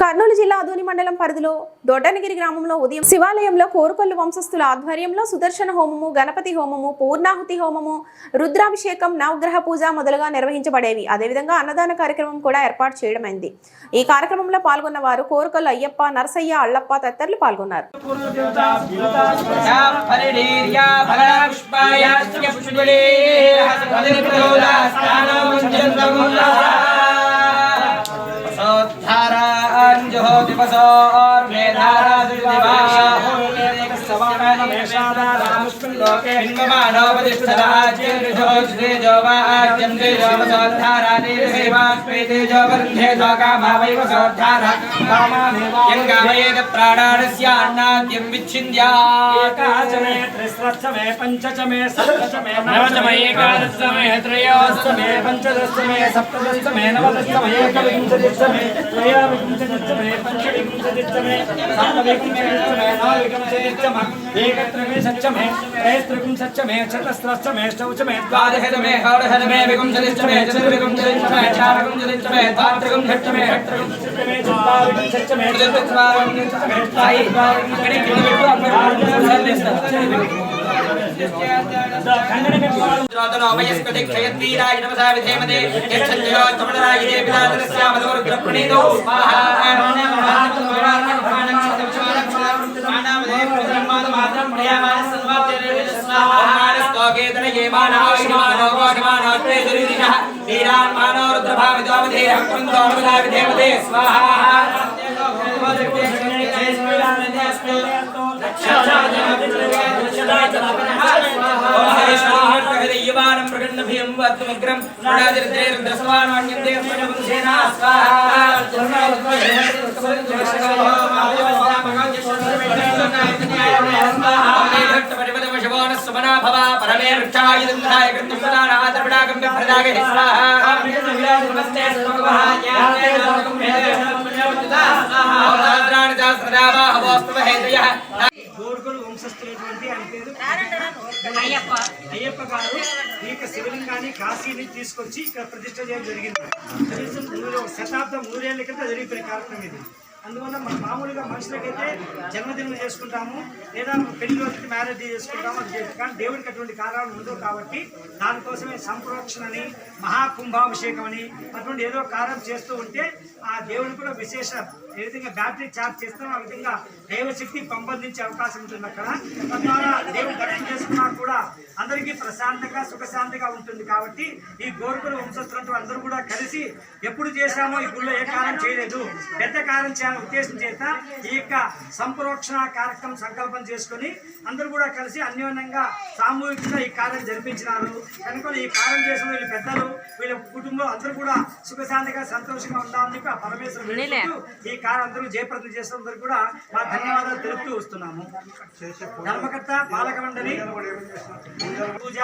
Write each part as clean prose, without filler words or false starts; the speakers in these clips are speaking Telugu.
కర్నూలు జిల్లా అదోని మండలం పరిధిలో దొడ్డనగిరి గ్రామంలో ఉదయం శివాలయంలో కోరుకొల్లు వంశస్థుల ఆధ్వర్యంలో సుదర్శన హోమము, గణపతి హోమము, పూర్ణాహుతి హోమము, రుద్రాభిషేకం, నవగ్రహ పూజ మొదలుగా నిర్వహించబడేవి. అదేవిధంగా అన్నదాన కార్యక్రమం కూడా ఏర్పాటు చేయడమైంది. ఈ కార్యక్రమంలో పాల్గొన్న వారు కోరుకొల్లు అయ్యప్ప, నరసయ్య, అల్లప్ప తదితరులు పాల్గొన్నారు. एकत्रमे सच्चमे त्रयस्त्रिगुं सच्चमे चतस्रश्चमे षष्ठमे द्वादशमे षोडशमे विगुंसतिश्चमे चतुर्विगुंसतिश्चमे चारविगुंसतिश्चमे द्वात्रिगुं षट्चमे षट्त्रिगुं सच्चमे चत्वारिगुं सच्चमे चतुर्विगुं सच्चमे स्थायी अकड़े किलोमीटर కోరుకొల్లు వంశస్థులైనటువంటి ఆయన పేరు అయ్యప్ప గారు ఈ యొక్క శివలింగాన్ని కాశీని తీసుకొచ్చి ఇక్కడ ప్రతిష్ట చేయడం జరిగింది. కనీసం శతాబ్దం 100 ఏళ్ల క్రితం జరిగిపోయిన కార్యక్రమం ఇది. అందువల్ల మనం మామూలుగా మనుషులకైతే జన్మదినం చేసుకుంటాము, లేదా పెళ్లి రోజుకి మ్యారేజ్ చేసుకుంటాము, అది చేస్తాం. కానీ దేవుడికి అటువంటి కారణాలు ఉండవు కాబట్టి దానికోసమే సంప్రోక్షణ అని, మహాకుంభాభిషేకం అని అటువంటి ఏదో కార్యం చేస్తూ ఉంటే ఆ దేవుడికి కూడా విశేష ఏ విధంగా బ్యాటరీ ఛార్జ్ చేస్తాం ఆ విధంగా దైవశక్తి పెంపొందించే అవకాశం ఉంటుంది అక్కడ. తద్వారా దేవుడు దర్శనం చేసుకున్నా కూడా అందరికీ ప్రశాంతంగా సుఖశాంతిగా ఉంటుంది. కాబట్టి ఈ కోరుకొల్లు వంశస్థులంటూ అందరూ కూడా కలిసి ఎప్పుడు చేశామో ఈ గుళ్ళో ఏ కార్యం చేయలేదు, పెద్ద కార్యం చేయాలని ఉద్దేశం చేత ఈ యొక్క సంప్రోక్షణ కార్యక్రమం సంకల్పం చేసుకుని అందరూ కూడా కలిసి అన్యోన్యంగా సామూహికంగా ఈ కార్యం జరిపించినారు. కనుక ఈ కార్యం చేసిన వీళ్ళ పెద్దలు, వీళ్ళ కుటుంబం అందరూ కూడా సుఖశాంతిగా సంతోషంగా ఉండాలని చెప్పి ఆ పరమేశ్వరుడు ఈ కార్యం అందరూ జయప్రదం చేసినందరూ కూడా మా ధన్యవాదాలు తెలుపుతూ వస్తున్నాము. ధర్మకర్త పాలక మండలి పూజ,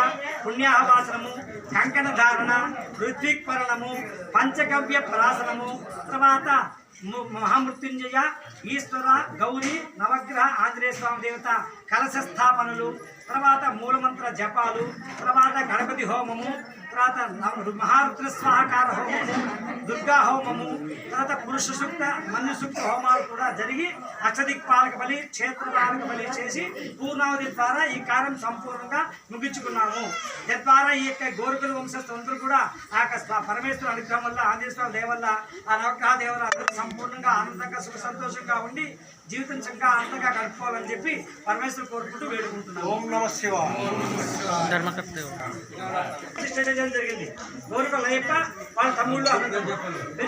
పుణ్యాహవాసనము, కంకణ ధారణ, ఋత్విక్పరణము, పంచగవ్య ప్రాసనము, తర్వాత మహామృత్యుంజయ, ఈశ్వర, గౌరీ, నవగ్రహ, ఆంజనేయ స్వామి దేవత కలశ స్థాపనలు, తర్వాత మూలమంత్ర జపాలు, తర్వాత గణపతి హోమము, తర్వాత మహారుద్ర స్వాహకార హోమము, దుర్గా హోమము, తర్వాత పురుష సూక్త, మన్యు సూక్త హోమాలు కూడా జరిగి అష్టదిక్పాలక బలి, క్షేత్రపాలక బలి చేసి పూర్ణావతి ద్వారా ఈ కార్యం సంపూర్ణంగా ముగించుకున్నాము. తద్వారా ఈ యొక్క కోరుకొల్లు వంశస్థులందరూ కూడా ఆ యొక్క పరమేశ్వర అనుగ్రహం వల్ల, ఆంజనేయ స్వామి దయ వల్ల, ఆ నవగ్రహ దేవత అందరూ సంపూర్ణంగా ఆనందంగా సుఖ సంతోషంగా ఉండి జీవితం చక్కగా ఆనందంగా గడుపుకోవాలని చెప్పి పరమేశ్వరు కోరుకుంటూ వేడుకుంటున్నాం. ఓం నమః శివాయ. జరిగింది కోరుకొల్లు అయ్యప్ప వాళ్ళ తమ్ముళ్ళు